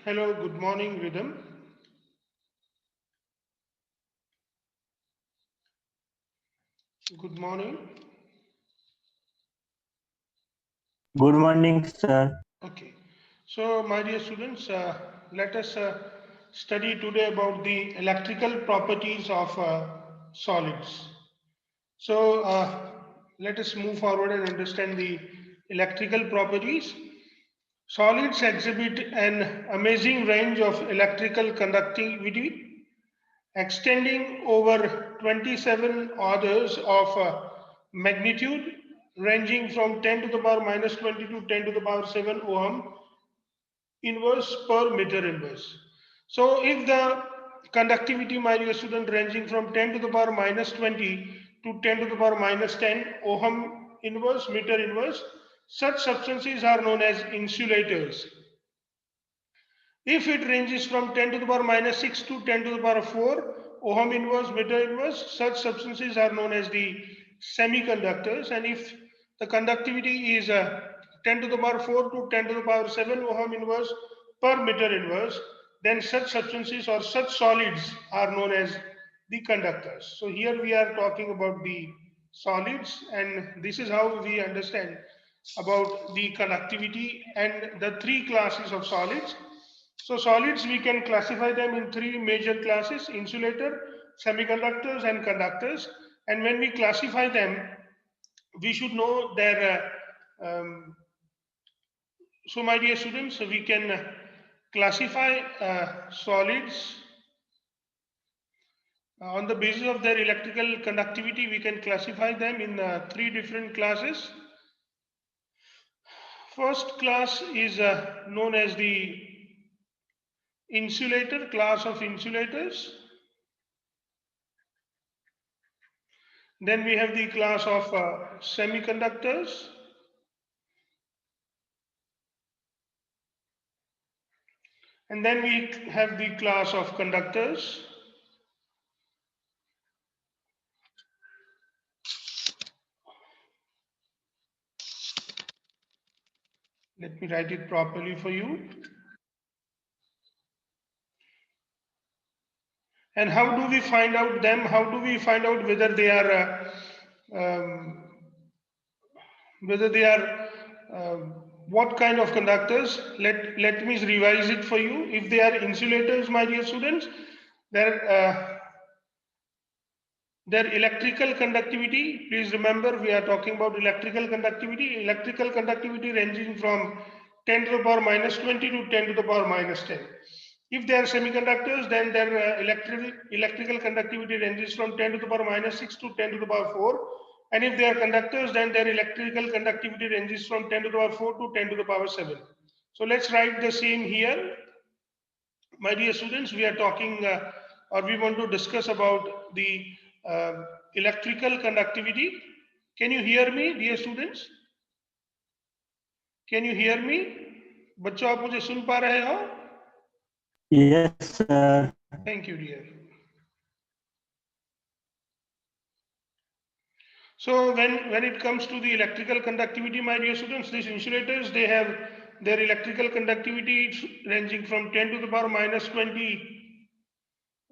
Hello, good morning, Rhythm. Good morning. Good morning, sir. Okay. So, my dear students, let us study today about the electrical properties of solids. So, let us move forward and understand the electrical properties. Solids exhibit an amazing range of electrical conductivity extending over 27 orders of magnitude ranging from 10 to the power minus 20 to 10 to the power 7 ohm inverse per meter inverse. So if the conductivity, my dear student, ranging from 10 to the power minus 20 to 10 to the power minus 10 ohm inverse meter inverse, such substances are known as insulators. If it ranges from 10 to the power minus 6 to 10 to the power 4 ohm inverse, meter inverse, such substances are known as the semiconductors. And if the conductivity is 10 to the power 4 to 10 to the power 7 ohm inverse per meter inverse, then such substances or such solids are known as the conductors. So here we are talking about the solids, and this is how we understand about the conductivity and the three classes of solids. So solids, we can classify them in three major classes: insulator, semiconductors and conductors. And when we classify them, we should know their so my dear students, we can classify solids on the basis of their electrical conductivity. We can classify them in three different classes. First class is known as the insulator, class of insulators. Then we have the class of semiconductors. And then we have the class of conductors. Let me write it properly for you. And how do we find out them? How do we find out whether they are um, whether they are what kind of conductors? Let me revise it for you. If they are insulators, my dear students, their electrical conductivity, please remember we are talking about electrical conductivity. Electrical conductivity ranging from 10 to the power minus 20 to 10 to the power minus 10. If they are semiconductors, then their electrical conductivity ranges from 10 to the power minus 6 to 10 to the power 4. And if they are conductors, then their electrical conductivity ranges from 10 to the power 4 to 10 to the power 7. So let's write the same here. My dear students, we are talking or we want to discuss about the electrical conductivity. Can you hear me, dear students? Can you hear me? बच्चों आप मुझे सुन पा रहे हो? Yes, sir. Thank you, dear. So when it comes to the electrical conductivity, my dear students, these insulators, they have their electrical conductivity ranging from 10 to the power minus 20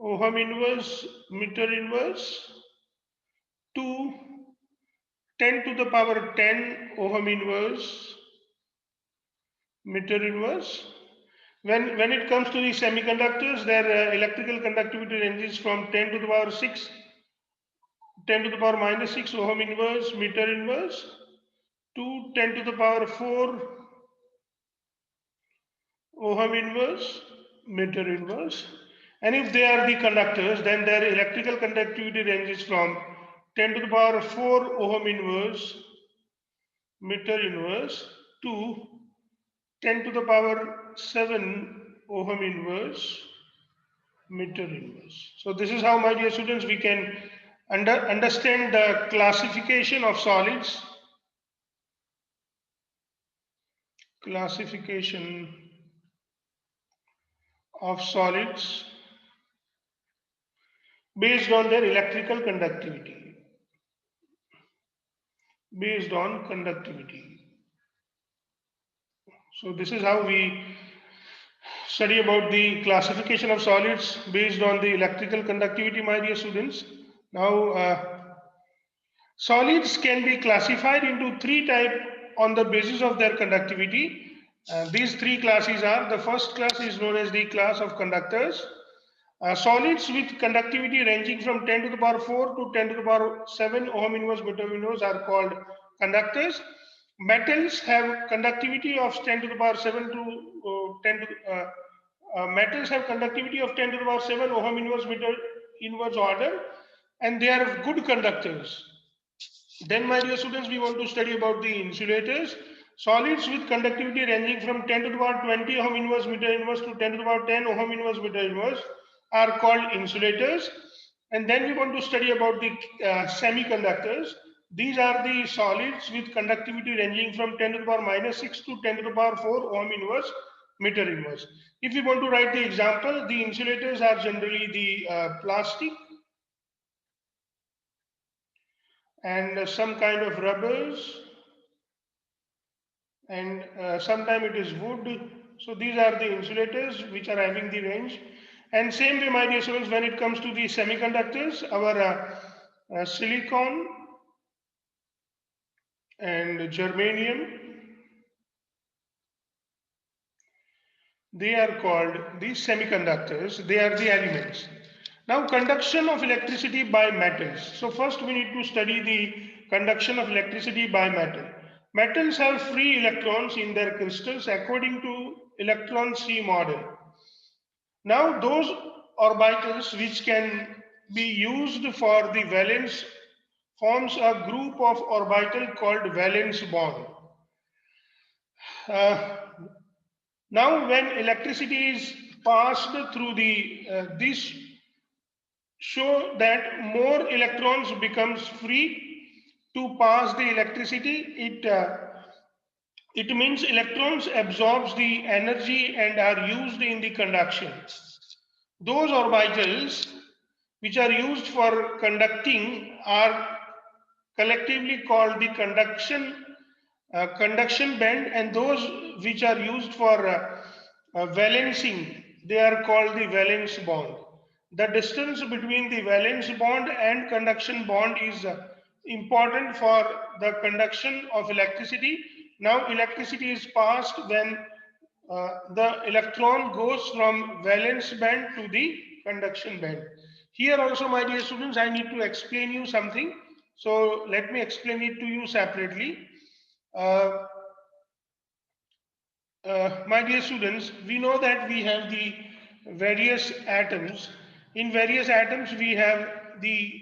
ohm inverse, meter inverse to 10 to the power 10 ohm inverse, meter inverse. When it comes to the semiconductors, their electrical conductivity ranges from 10 to the power 6, 10 to the power minus 6 ohm inverse, meter inverse to 10 to the power 4 ohm inverse, meter inverse. And if they are the conductors, then their electrical conductivity ranges from 10 to the power 4 ohm inverse, meter inverse to 10 to the power 7 ohm inverse, meter inverse. So this is how, my dear students, we can understand the classification of solids. Classification of solids based on their electrical conductivity. Based on conductivity. So this is how we study about the classification of solids based on the electrical conductivity, my dear students. Now, solids can be classified into three types on the basis of their conductivity. These three classes are, the first class is known as the class of conductors. Solids with conductivity ranging from 10 to the power 4 to 10 to the power 7 ohm inverse meter inverse are called conductors. Metals have conductivity of 10 to the power 7 to 10 to metals have conductivity of 10 to the power 7 ohm inverse meter inverse order, and they are good conductors. Then, my dear students, we want to study about the insulators. Solids with conductivity ranging from 10 to the power 20 ohm inverse meter inverse to 10 to the power 10 ohm inverse meter inverse are called insulators. And then we want to study about the semiconductors. These are the solids with conductivity ranging from 10 to the power minus 6 to 10 to the power 4 ohm inverse meter inverse. If we want to write the example, the insulators are generally the plastic and some kind of rubbers, and sometime it is wood. So these are the insulators which are having the range. And same way, my dear students, when it comes to the semiconductors, our silicon and germanium, they are called the semiconductors. They are the elements. Now, conduction of electricity by metals. So first we need to study the conduction of electricity by metal. Metals have free electrons in their crystals according to electron C model. Now, those orbitals which can be used for the valence forms a group of orbital called valence bond. Uh, Now, when electricity is passed through this show that more electrons becomes free to pass the electricity. It means electrons absorbs the energy and are used in the conduction. Those orbitals which are used for conducting are collectively called the conduction band, and those which are used for valencing, they are called the valence bond. The distance between the valence bond and conduction bond is important for the conduction of electricity. Now, electricity is passed when the electron goes from valence band to the conduction band. Here also, my dear students, I need to explain you something. So let me explain it to you separately. Uh, my dear students, we know that we have the various atoms. In various atoms, we have the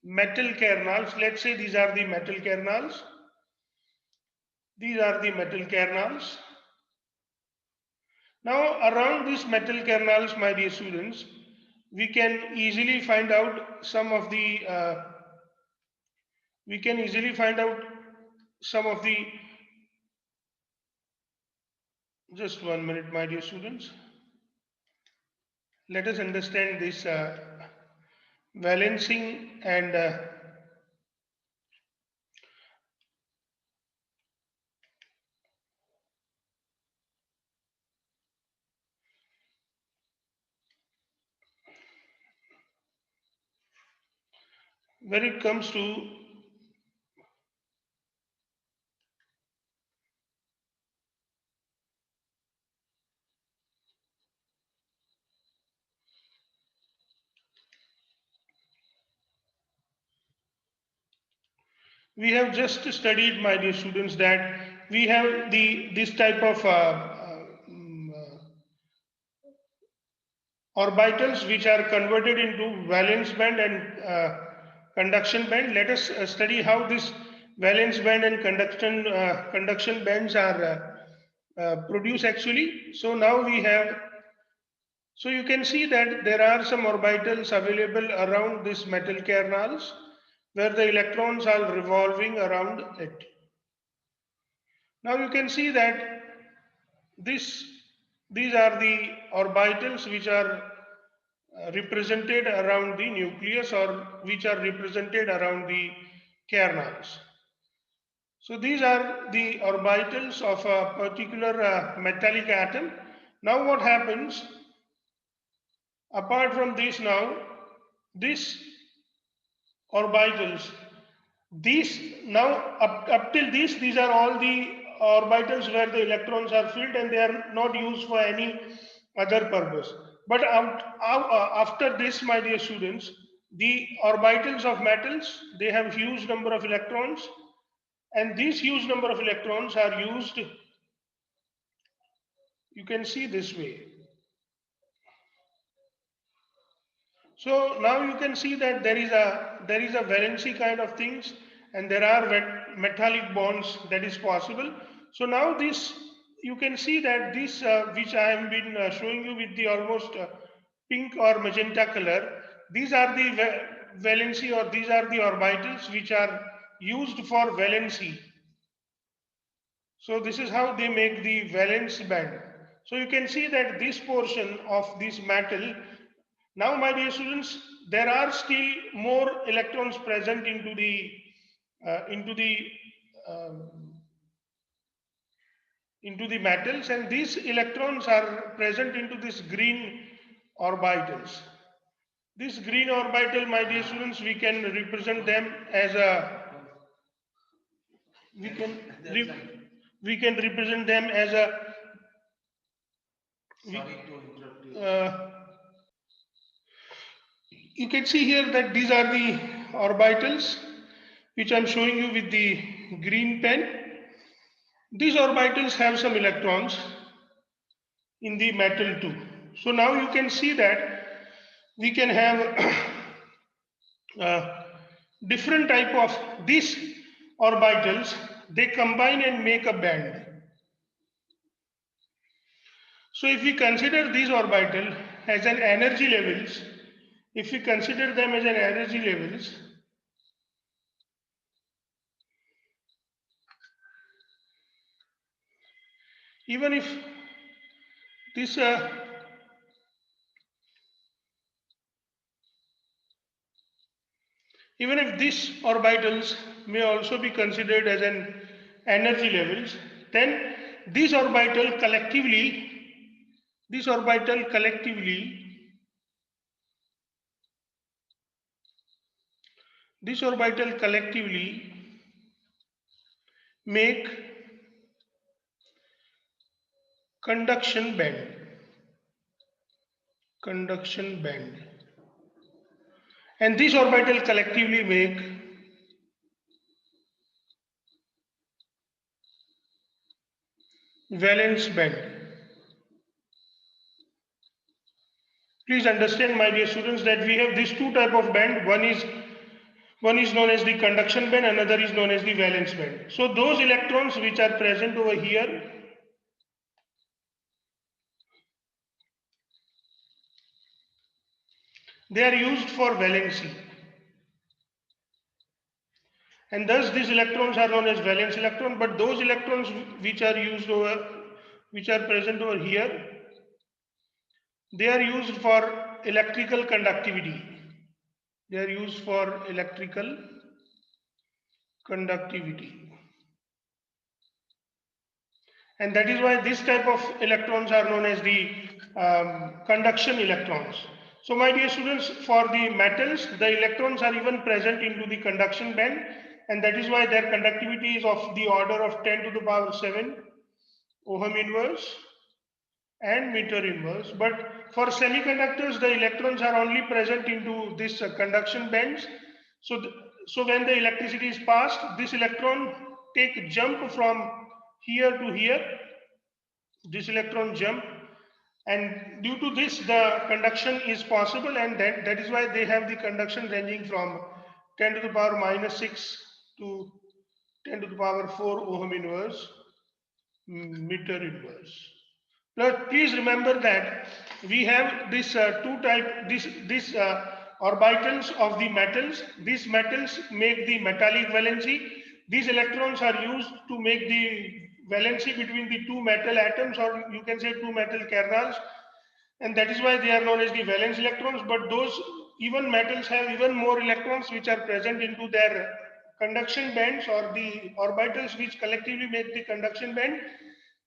metal kernels. Let's say these are the metal kernels. These are the metal kernels. Now, around these metal kernels, my dear students, we can easily find out some of the just 1 minute, my dear students. Let us understand this valencing and when it comes to we have just studied, my dear students, that we have this type of orbitals which are converted into valence band and conduction band. Let us study how this valence band and conduction bands are produced actually. So now we have, so you can see that there are some orbitals available around this metal kernels where the electrons are revolving around it. Now you can see that this these are the orbitals which are represented around the nucleus or which are represented around the kernels. So these are the orbitals of a particular metallic atom. Now what happens? Apart from this, now this orbitals, these now up till this, these are all the orbitals where the electrons are filled and they are not used for any other purpose. But after this, my dear students, the orbitals of metals, they have huge number of electrons, and these huge number of electrons are used, you can see this way. So now you can see that there is a valency kind of things, and there are metallic bonds that is possible. So now this, you can see that this which I have been showing you with the almost pink or magenta color, these are the valency, or these are the orbitals which are used for valency. So this is how they make the valence band. So you can see that this portion of this metal, now my dear students, there are still more electrons present into the into the um, into the metals, and these electrons are present into this green orbitals. This green orbital, my dear students, we can represent them as a, we can we can represent them as a, sorry to interrupt you. You can see here that these are the orbitals which I am showing you with the green pen. These orbitals have some electrons in the metal too. So now you can see that we can have different type of these orbitals. They combine and make a band. So if we consider these orbital as an energy levels, if we consider them as an energy levels, even if this even if these orbitals may also be considered as an energy levels, then these orbital collectively, this orbital collectively, this orbital collectively make conduction band, conduction band, and these orbital collectively make valence band. Please understand, my dear students, that we have these two type of band. One is known as the conduction band, another is known as the valence band. So those electrons which are present over here, they are used for valency, and thus these electrons are known as valence electron. But those electrons which are used over, which are present over here, they are used for electrical conductivity. They are used for electrical conductivity. And that is why this type of electrons are known as the conduction electrons. So my dear students, for the metals, the electrons are even present into the conduction band, and that is why their conductivity is of the order of 10 to the power 7 ohm inverse and meter inverse. But for semiconductors, the electrons are only present into this conduction bands. So when the electricity is passed, this electron take jump from here to here, this electron jump, and due to this the conduction is possible, and that is why they have the conduction ranging from 10 to the power minus 6 to 10 to the power 4 ohm inverse meter inverse. Now please remember that we have this two type, this orbitals of the metals. These metals make the metallic valency. These electrons are used to make the valency between the two metal atoms, or you can say two metal kernels, and that is why they are known as the valence electrons. But those even metals have even more electrons which are present into their conduction bands, or the orbitals which collectively make the conduction band,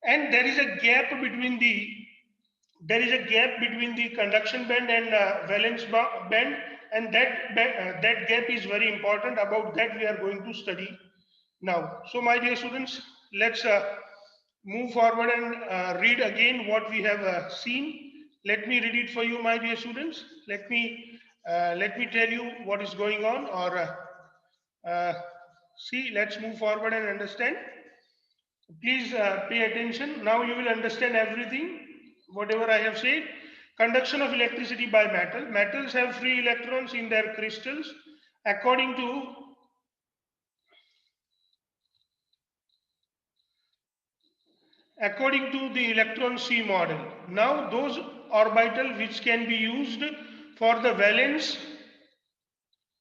and there is a gap between the there is a gap between the conduction band and valence band, and that gap is very important. About that we are going to study now. So my dear students, let's move forward and read again what we have seen. Let me read it for you, my dear students. Let me tell you what is going on, or see. Let's move forward and understand. Please pay attention. Now you will understand everything, whatever I have said. Conduction of electricity by metal. Metals have free electrons in their crystals according to the electron C model. Now those orbital which can be used for the valence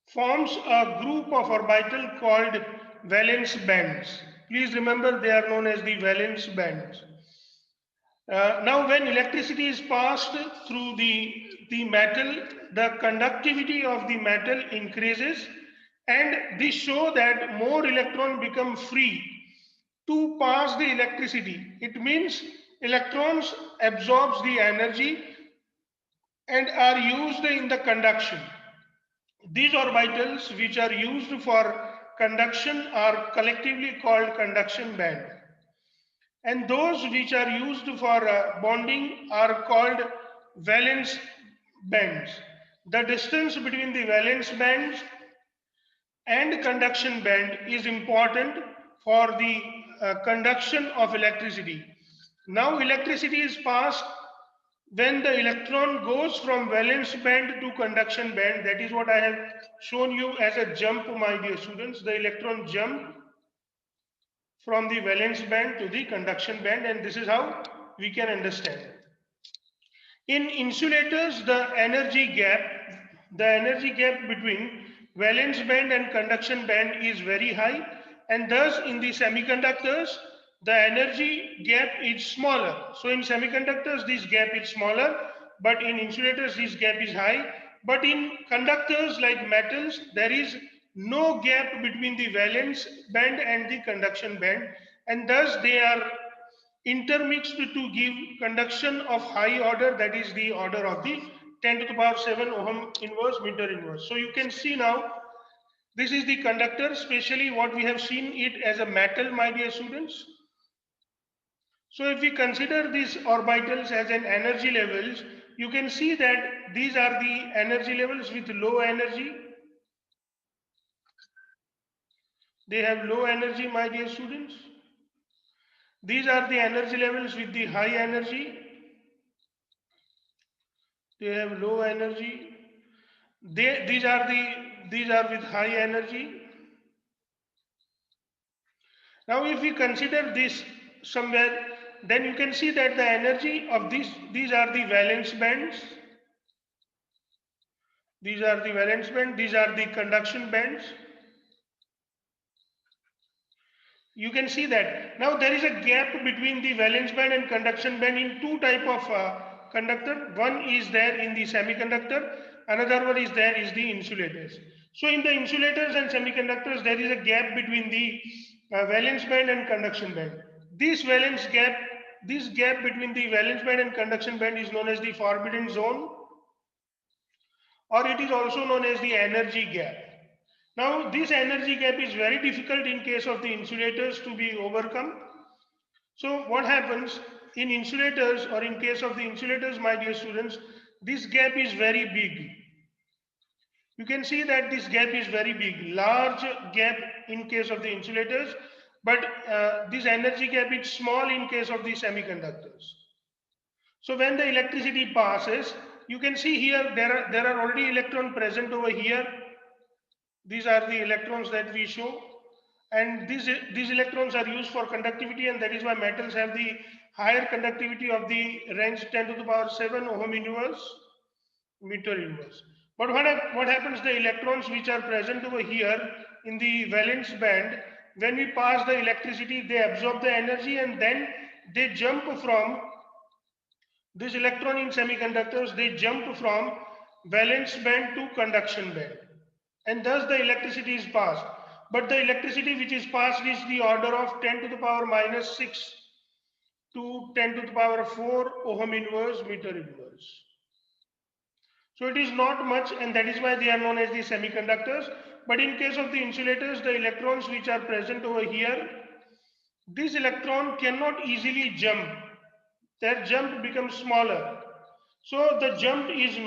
forms a group of orbital called valence bands. Please remember they are known as the valence bands. Now when electricity is passed through the metal, the conductivity of the metal increases, and this show that more electrons become free to pass the electricity. It means electrons absorbs the energy and are used in the conduction. These orbitals which are used for conduction are collectively called conduction band, and those which are used for bonding are called valence bands. The distance between the valence bands and conduction band is important for the conduction of electricity. Now electricity is passed when the electron goes from valence band to conduction band. That is what I have shown you as a jump, my dear students. The electron jump from the valence band to the conduction band, and this is how we can understand. In insulators, the energy gap between valence band and conduction band is very high, and thus in the semiconductors, the energy gap is smaller. So in semiconductors, this gap is smaller, but in insulators, this gap is high. But in conductors like metals, there is no gap between the valence band and the conduction band, and thus they are intermixed to give conduction of high order, that is the order of the 10 to the power 7 ohm inverse meter inverse. So you can see now this is the conductor, especially what we have seen it as a metal, my dear students. So if we consider these orbitals as an energy levels, you can see that these are the energy levels with low energy. They have low energy, my dear students. These are the energy levels with the high energy. They have low energy. These are with high energy. Now if we consider this somewhere, then you can see that the energy of these are the valence bands. These are the valence bands. These are the conduction bands. You can see that. Now there is a gap between the valence band and conduction band in two type of conductor. One is there in the semiconductor. Another one is there is the insulators. So in the insulators and semiconductors, there is a gap between the valence band and conduction band. This gap between the valence band and conduction band is known as the forbidden zone, or it is also known as the energy gap. Now this energy gap is very difficult in case of the insulators to be overcome. So what happens in insulators, or in case of the insulators, my dear students, this gap is very big. You can see that this gap is very big, large gap in case of the insulators, but this energy gap is small in case of the semiconductors. So when the electricity passes, you can see here there are already electrons present over here. These are the electrons that we show, and these electrons are used for conductivity, and that is why metals have the higher conductivity of the range 10 to the power 7 ohm inverse meter inverse. But what happens, the electrons which are present over here in the valence band, when we pass the electricity, they absorb the energy and then they jump from this electron in semiconductors, they jump from valence band to conduction band, and thus the electricity is passed. But the electricity which is passed is the order of 10 to the power minus 6 to 10 to the power 4 ohm inverse meter inverse. So it is not much, and that is why they are known as the semiconductors. But in case of the insulators, the electrons which are present over here, this electron cannot easily jump. Their jump becomes smaller. So the jump is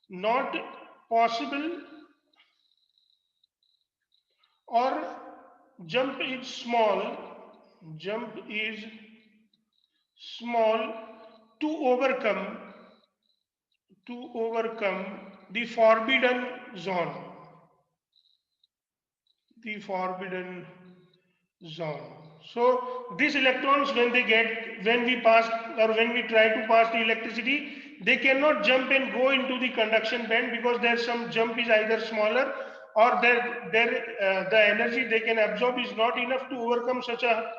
not possible, or jump is small, jump is small to overcome the forbidden zone, the forbidden zone. So these electrons, when we pass, or when we try to pass the electricity, they cannot jump and go into the conduction band, because there's some jump is either smaller, or the energy they can absorb is not enough to overcome such a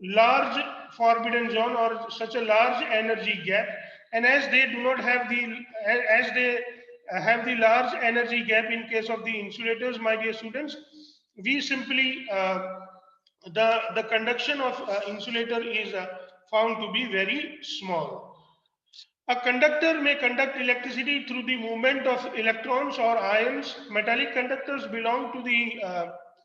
large forbidden zone or such a large energy gap. And as they do not have as they have the large energy gap in case of the insulators, my dear students, we simply the conduction of insulator is found to be very small. A conductor may conduct electricity through the movement of electrons or ions. Metallic conductors belong to the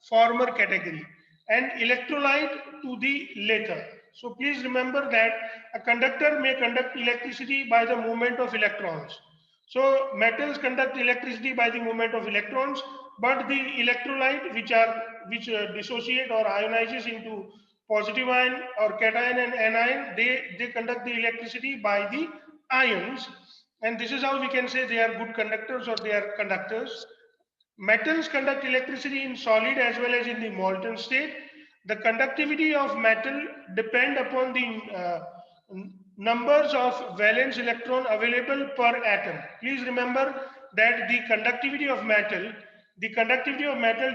former category, and electrolyte to the latter. So please remember that a conductor may conduct electricity by the movement of electrons. So metals conduct electricity by the movement of electrons, but the electrolyte, which dissociate or ionizes into positive ion or cation and anion, they conduct the electricity by the ions, and this is how we can say they are good conductors, or they are conductors. Metals conduct electricity in solid as well as in the molten state. The conductivity of metal depend upon the numbers of valence electron available per atom. Please remember that the conductivity of metal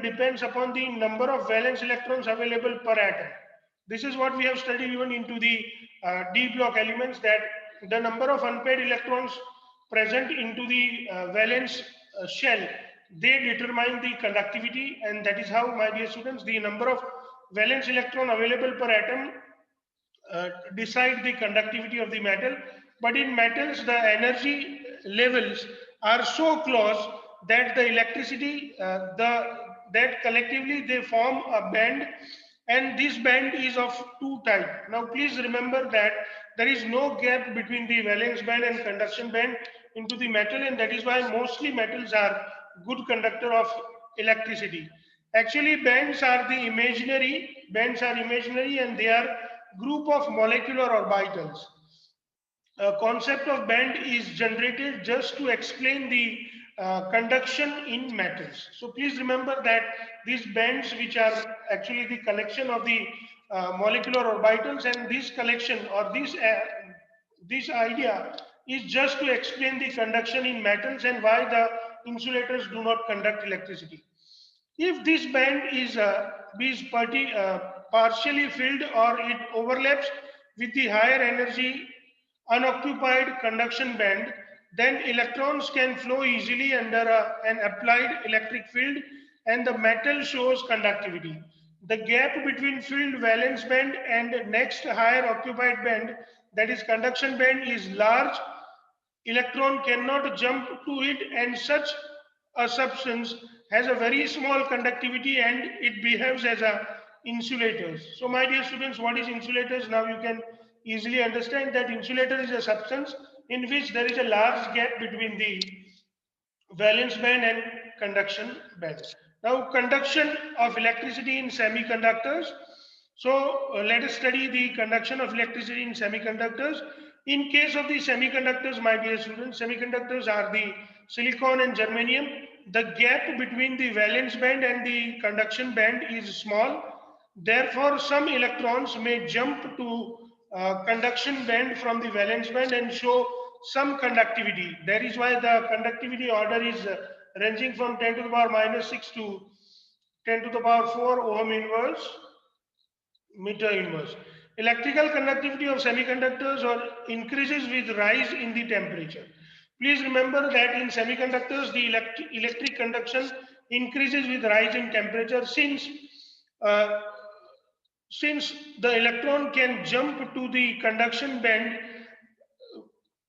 depends upon the number of valence electrons available per atom. This is what we have studied even into the D block elements, that the number of unpaired electrons present into the valence shell, they determine the conductivity, and that is how, my dear students, the number of valence electron available per atom decide the conductivity of the metal. But in metals, the energy levels are so close that the electricity, that collectively they form a band, and this band is of two types. Now please remember that there is no gap between the valence band and conduction band into the metal, and that is why mostly metals are good conductor of electricity. Actually, bands are imaginary, and they are group of molecular orbitals. A concept of band is generated just to explain the conduction in metals. So please remember that these bands, which are actually the collection of the molecular orbitals, and this collection, or this idea is just to explain the conduction in metals and why the insulators do not conduct electricity. If this band is partially filled, or it overlaps with the higher energy unoccupied conduction band, then electrons can flow easily under an applied electric field, and the metal shows conductivity. The gap between filled valence band and next higher occupied band, that is conduction band, is large. Electron cannot jump to it, and such a substance has a very small conductivity, and it behaves as a insulators. So my dear students, what is insulators? Now you can easily understand that insulator is a substance in which there is a large gap between the valence band and conduction band. Now, conduction of electricity in semiconductors. So, let us study the conduction of electricity in semiconductors. In case of the semiconductors, my dear students, semiconductors are the silicon and germanium. The gap between the valence band and the conduction band is small. Therefore, some electrons may jump to conduction band from the valence band and show some conductivity. That is why the conductivity order is ranging from 10 to the power minus 6 to 10 to the power 4 ohm inverse meter inverse. Electrical conductivity of semiconductors or increases with rise in the temperature. Please remember that in semiconductors, the electric conduction increases with rise in temperature, since uh, since the electron can jump to the conduction band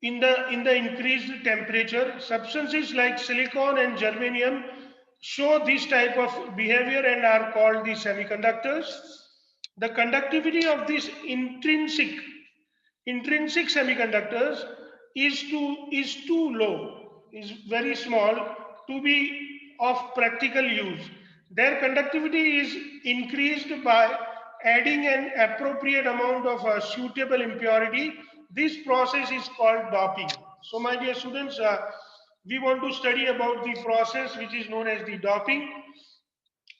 in the increased temperature, substances like silicon and germanium show this type of behavior and are called the semiconductors. The conductivity of these intrinsic semiconductors is too low, is very small to be of practical use. Their conductivity is increased by adding an appropriate amount of a suitable impurity. This process is called doping. So my dear students, we want to study about the process which is known as the doping.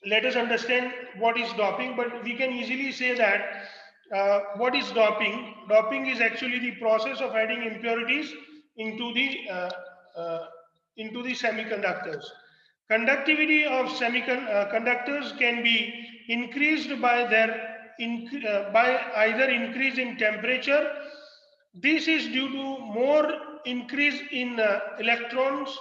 Let us understand what is doping, but we can easily say that what is doping? Doping is actually the process of adding impurities into the uh, uh, into the semiconductors. Conductivity of semiconductors can be increased by by either increase in temperature. This is due to more increase in electrons,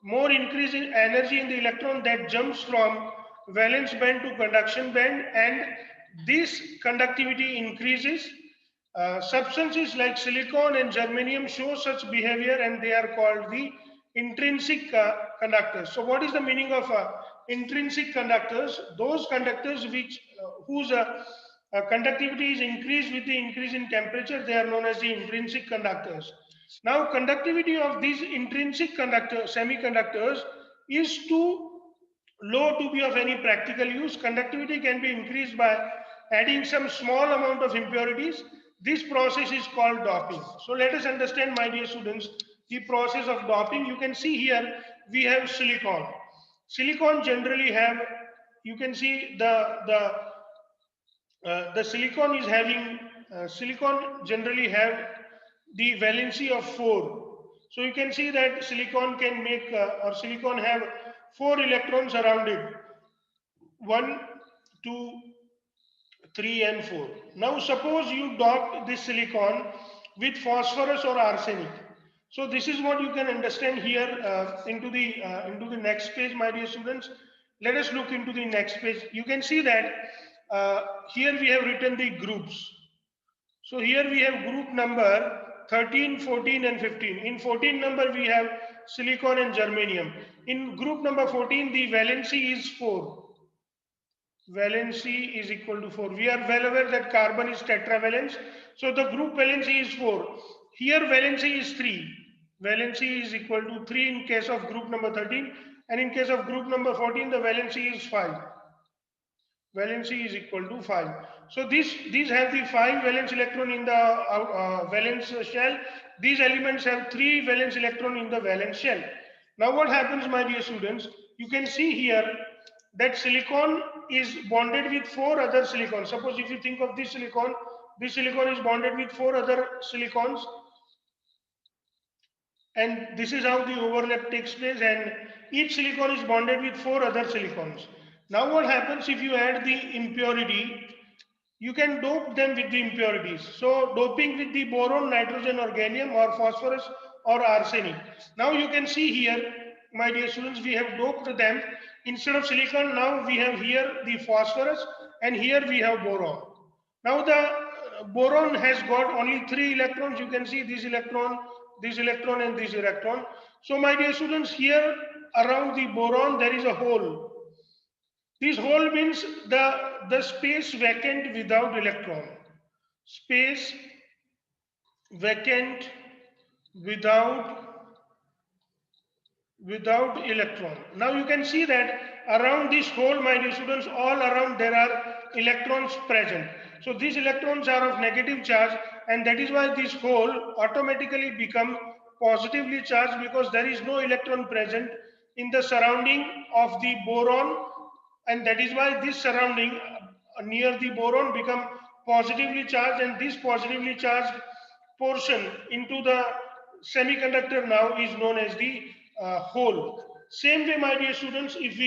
more increase in energy in the electron that jumps from valence band to conduction band, and this conductivity increases. Substances like silicon and germanium show such behavior and they are called the intrinsic conductors. So what is the meaning of intrinsic conductors? Those conductors whose conductivity is increased with the increase in temperature, they are known as the intrinsic conductors. Now conductivity of these intrinsic semiconductors is too low to be of any practical use. Conductivity can be increased by adding some small amount of impurities. This process is called doping. So let us understand, my dear students, the process of doping. You can see here we have silicon. Silicon generally have, you can see the silicon is having, silicon generally have the valency of 4. So you can see that silicon can make, or silicon have 4 electrons around it. 1, 2, 3 and 4. Now suppose you dop this silicon with phosphorus or arsenic. So this is what you can understand here into the next page, my dear students. Let us look into the next page. You can see that here we have written the groups. So here we have group number 13, 14 and 15. In 14 number we have silicon and germanium. In group number 14 the valency is 4. Valency is equal to 4. We are well aware that carbon is tetravalence. So the group valency is 4. Here valency is 3. Valency is equal to 3 in case of group number 13. And in case of group number 14, the valency is 5. Valency is equal to 5. So these have the 5 valence electron in the valence shell. These elements have 3 valence electron in the valence shell. Now what happens, my dear students? You can see here that silicon is bonded with 4 other silicons. Suppose if you think of this silicon is bonded with 4 other silicons, and this is how the overlap takes place, and each silicon is bonded with 4 other silicons. Now what happens if you add the impurity? You can dope them with the impurities. So doping with the boron, nitrogen or gallium or phosphorus or arsenic. Now you can see here, my dear students, we have doped them. Instead of silicon, now we have here the phosphorus and here we have boron. Now the boron has got only 3 electrons. You can see this electron and this electron. So my dear students, here around the boron there is a hole. This hole means the space vacant without electron. Space vacant without electron. Now you can see that around this hole, my dear students, all around there are electrons present. So these electrons are of negative charge, and that is why this hole automatically become positively charged, because there is no electron present in the surrounding of the boron, and that is why this surrounding near the boron become positively charged, and this positively charged portion into the semiconductor now is known as the hole. Same way, my dear students, if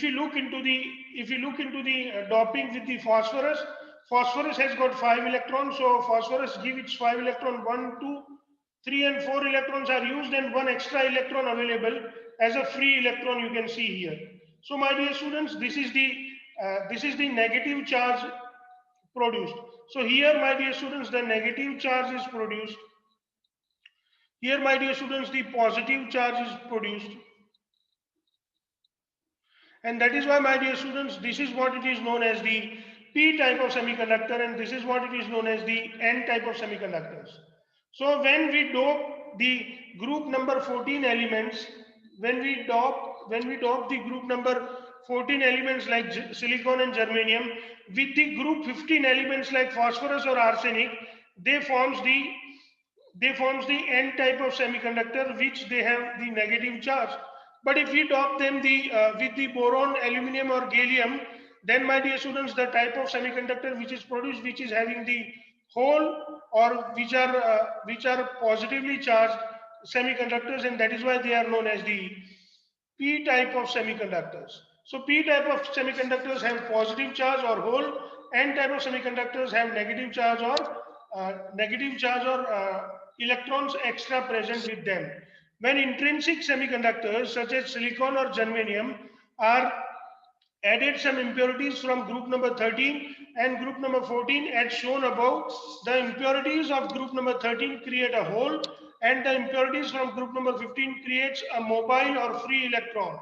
we look into the doping with the phosphorus, phosphorus has got 5 electrons, so phosphorus give its 5 electron. 1, 2, 3 and 4 electrons are used, and 1 extra electron available as a free electron, you can see here. So my dear students, this is the negative charge produced. So here, my dear students, the negative charge is produced. Here, my dear students, the positive charge is produced. And that is why, my dear students, this is what it is known as the P type of semiconductor, and this is what it is known as the N type of semiconductors. So when we dope the group number 14 elements, when we dope the group number 14 elements like silicon and germanium with the group 15 elements like phosphorus or arsenic, they forms the N type of semiconductor, which they have the negative charge. But if we top them with the boron, aluminum or gallium, then my dear students, the type of semiconductor which is produced, which is having the hole or which are positively charged semiconductors, and that is why they are known as the P type of semiconductors. So P type of semiconductors have positive charge or hole. N type of semiconductors have negative charge or electrons extra present with them. When intrinsic semiconductors such as silicon or germanium are added some impurities from group number 13 and group number 14 as shown above, the impurities of group number 13 create a hole and the impurities from group number 15 creates a mobile or free electron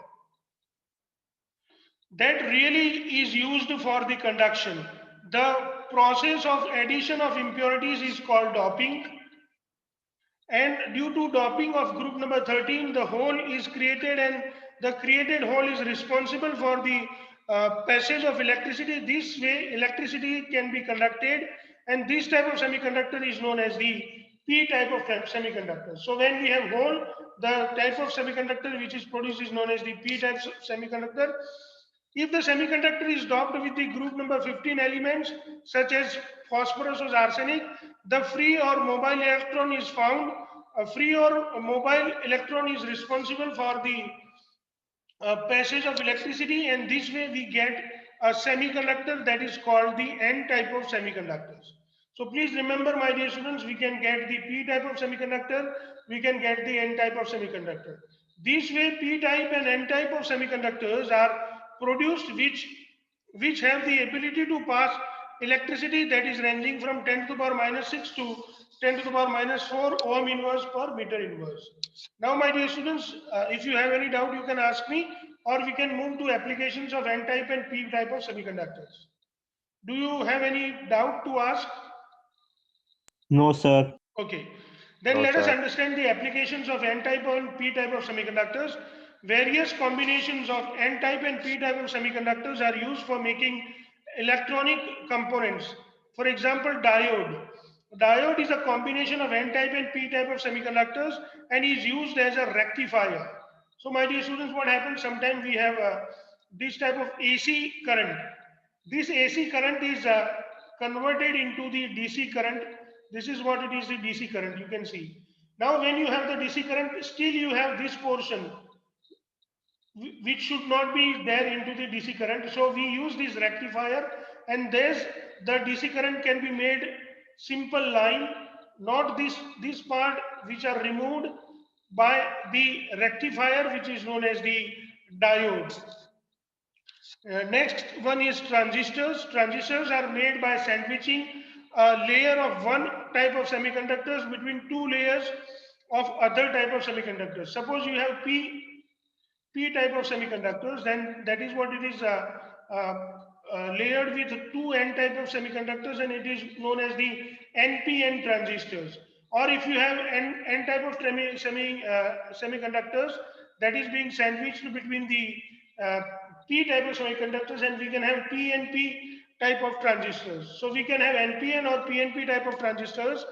that really is used for the conduction. The process of addition of impurities is called doping, and due to doping of group number 13, the hole is created, and the created hole is responsible for the passage of electricity. This way electricity can be conducted, and this type of semiconductor is known as the P type of semiconductor. So when we have hole, the type of semiconductor which is produced is known as the P type semiconductor. If the semiconductor is doped with the group number 15 elements such as phosphorus or arsenic, the free or mobile electron is found. A free or mobile electron is responsible for the passage of electricity, and this way we get a semiconductor that is called the N type of semiconductors. So please remember, my dear students, we can get the P type of semiconductor, we can get the N type of semiconductor. This way P type and N type of semiconductors are produced which have the ability to pass electricity that is ranging from 10 to the power minus 6 to 10 to the power minus 4 ohm inverse per meter inverse. Now, my dear students, if you have any doubt, you can ask me, or we can move to applications of N type and P type of semiconductors. Do you have any doubt to ask? No, sir. Okay. Then No, let us sir. understand the applications of N type and P type of semiconductors. Various combinations of N type and P type of semiconductors are used for making electronic components. For example, diode. Diode is a combination of N type and P type of semiconductors and is used as a rectifier. So my dear students, what happens sometimes we have this type of AC current. This AC current is converted into the DC current. This is what it is, the DC current, you can see. Now when you have the DC current, still you have this portion which should not be there into the DC current. So we use this rectifier, and the DC current can be made simple line, not this part which are removed by the rectifier, which is known as the diode. Next one is transistors. Transistors are made by sandwiching a layer of one type of semiconductors between two layers of other type of semiconductors. Suppose you have P type of semiconductors, then that is what it is layered with two N type of semiconductors, and it is known as the NPN transistors. Or if you have N type of semiconductors, that is being sandwiched between the P type of semiconductors, and we can have PNP type of transistors. So we can have NPN or PNP type of transistors,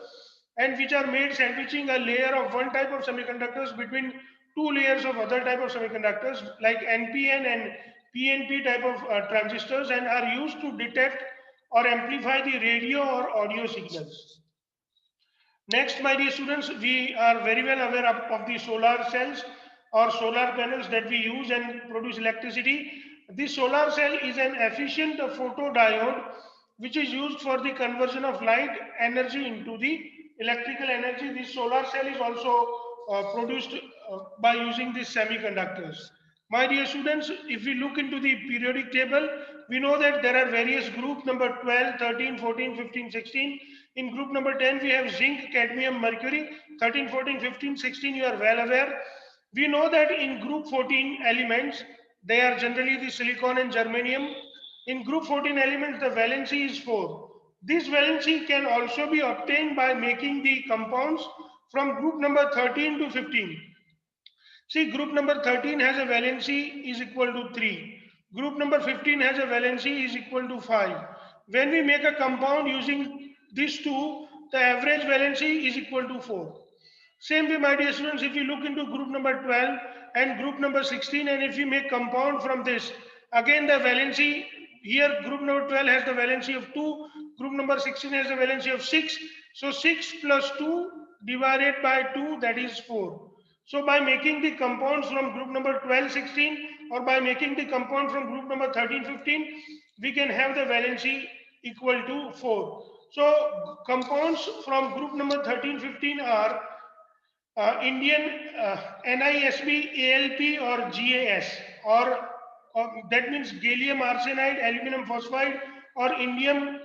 and which are made sandwiching a layer of one type of semiconductors between two layers of other type of semiconductors like NPN and PNP type of transistors, and are used to detect or amplify the radio or audio signals. Next, my dear students, we are very well aware of the solar cells or solar panels that we use and produce electricity. This solar cell is an efficient photodiode which is used for the conversion of light energy into the electrical energy. This solar cell is also produced by using these semiconductors. My dear students, if we look into the periodic table, we know that there are various group number 12, 13, 14, 15, 16. In group number 10, we have zinc, cadmium, mercury. 13, 14, 15, 16, you are well aware. We know that in group 14 elements, they are generally the silicon and germanium. In group 14 elements, the valency is 4. This valency can also be obtained by making the compounds from group number 13 to 15. See, group number 13 has a valency is equal to 3. Group number 15 has a valency is equal to 5. When we make a compound using these two, the average valency is equal to 4. Same way, my dear students, if you look into group number 12 and group number 16, and if you make compound from this, again the valency here, group number 12 has the valency of 2, group number 16 has the valency of 6. So 6 plus 2 divided by 2, that is 4. So by making the compounds from group number 12, 16, or by making the compound from group number 13, 15, we can have the valency equal to 4. So compounds from group number 13, 15 are Indian NISB, ALP or GAS, or that means gallium arsenide, aluminum phosphide or indium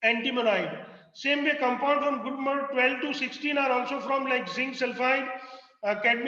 antimonide. Same way compound from group number 12 to 16 are also from like zinc sulfide, cadmium